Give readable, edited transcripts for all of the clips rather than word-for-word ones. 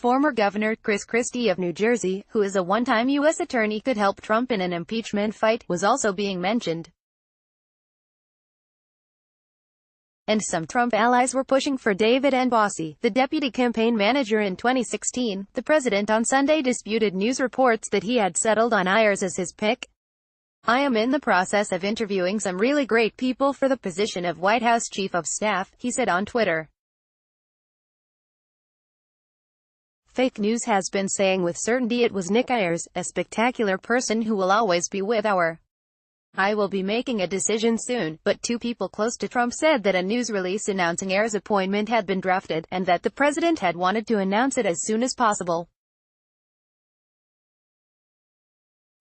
Former Governor Chris Christie of New Jersey, who is a one-time U.S. attorney, could help Trump in an impeachment fight, was also being mentioned. And some Trump allies were pushing for David N. Bossie, the deputy campaign manager in 2016. The president on Sunday disputed news reports that he had settled on Ayers as his pick. "I am in the process of interviewing some really great people for the position of White House Chief of Staff," he said on Twitter. Fake news has been saying with certainty it was Nick Ayers, a spectacular person who will always be with our. I will be making a decision soon, but two people close to Trump said that a news release announcing Ayers' appointment had been drafted, and that the president had wanted to announce it as soon as possible.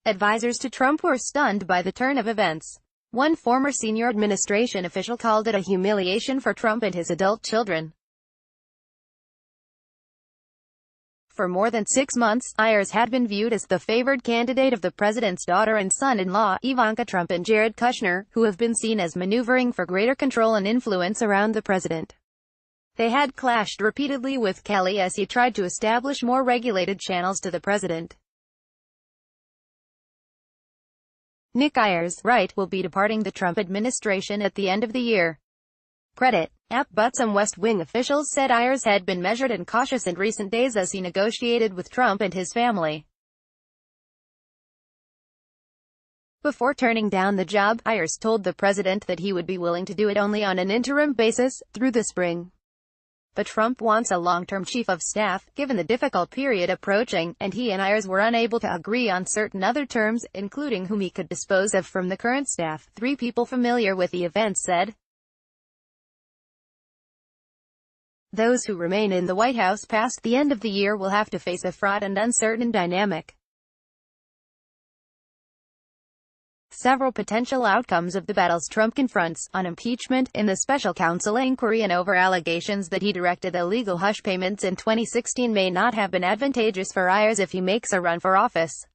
Advisors to Trump were stunned by the turn of events. One former senior administration official called it a humiliation for Trump and his adult children. For more than 6 months, Ayers had been viewed as the favored candidate of the president's daughter and son-in-law, Ivanka Trump and Jared Kushner, who have been seen as maneuvering for greater control and influence around the president. They had clashed repeatedly with Kelly as he tried to establish more regulated channels to the president. Nick Ayers, right, will be departing the Trump administration at the end of the year. Credit. But some West Wing officials said Ayers had been measured and cautious in recent days as he negotiated with Trump and his family. Before turning down the job, Ayers told the president that he would be willing to do it only on an interim basis, through the spring. But Trump wants a long-term chief of staff, given the difficult period approaching, and he and Ayers were unable to agree on certain other terms, including whom he could dispose of from the current staff, 3 people familiar with the events said. Those who remain in the White House past the end of the year will have to face a fraught and uncertain dynamic. Several potential outcomes of the battles Trump confronts, on impeachment, in the special counsel inquiry and over allegations that he directed illegal hush payments in 2016 may not have been advantageous for Ayers if he makes a run for office.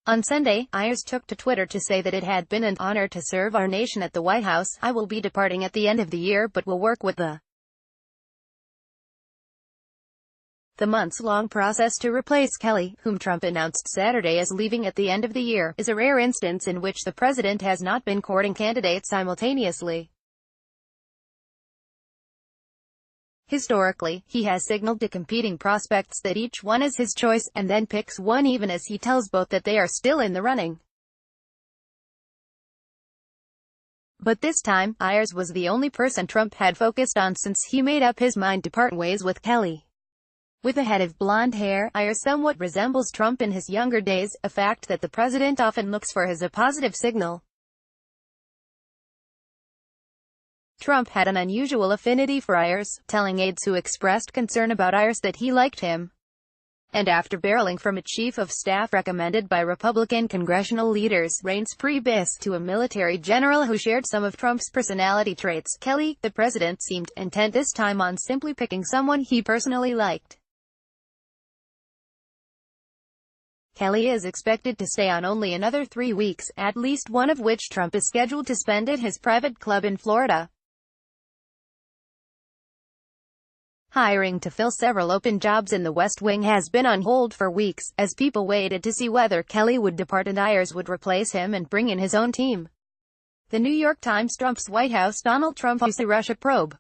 On Sunday, Ayers took to Twitter to say that it had been an honor to serve our nation at the White House. I will be departing at the end of the year but will work with the months-long process to replace Kelly, whom Trump announced Saturday as leaving at the end of the year, is a rare instance in which the president has not been courting candidates simultaneously. Historically, he has signaled to competing prospects that each one is his choice, and then picks one even as he tells both that they are still in the running. But this time, Ayers was the only person Trump had focused on since he made up his mind to part ways with Kelly. With a head of blonde hair, Ayers somewhat resembles Trump in his younger days, a fact that the president often looks for as a positive signal. Trump had an unusual affinity for Ayers, telling aides who expressed concern about Ayers that he liked him. And after barreling from a chief of staff recommended by Republican congressional leaders, Reince Priebus, to a military general who shared some of Trump's personality traits, Kelly, the president seemed intent this time on simply picking someone he personally liked. Kelly is expected to stay on only another 3 weeks, at least one of which Trump is scheduled to spend at his private club in Florida. Hiring to fill several open jobs in the West Wing has been on hold for weeks, as people waited to see whether Kelly would depart and Ayers would replace him and bring in his own team. The New York Times. Trump's White House. Donald Trump views a Russia probe.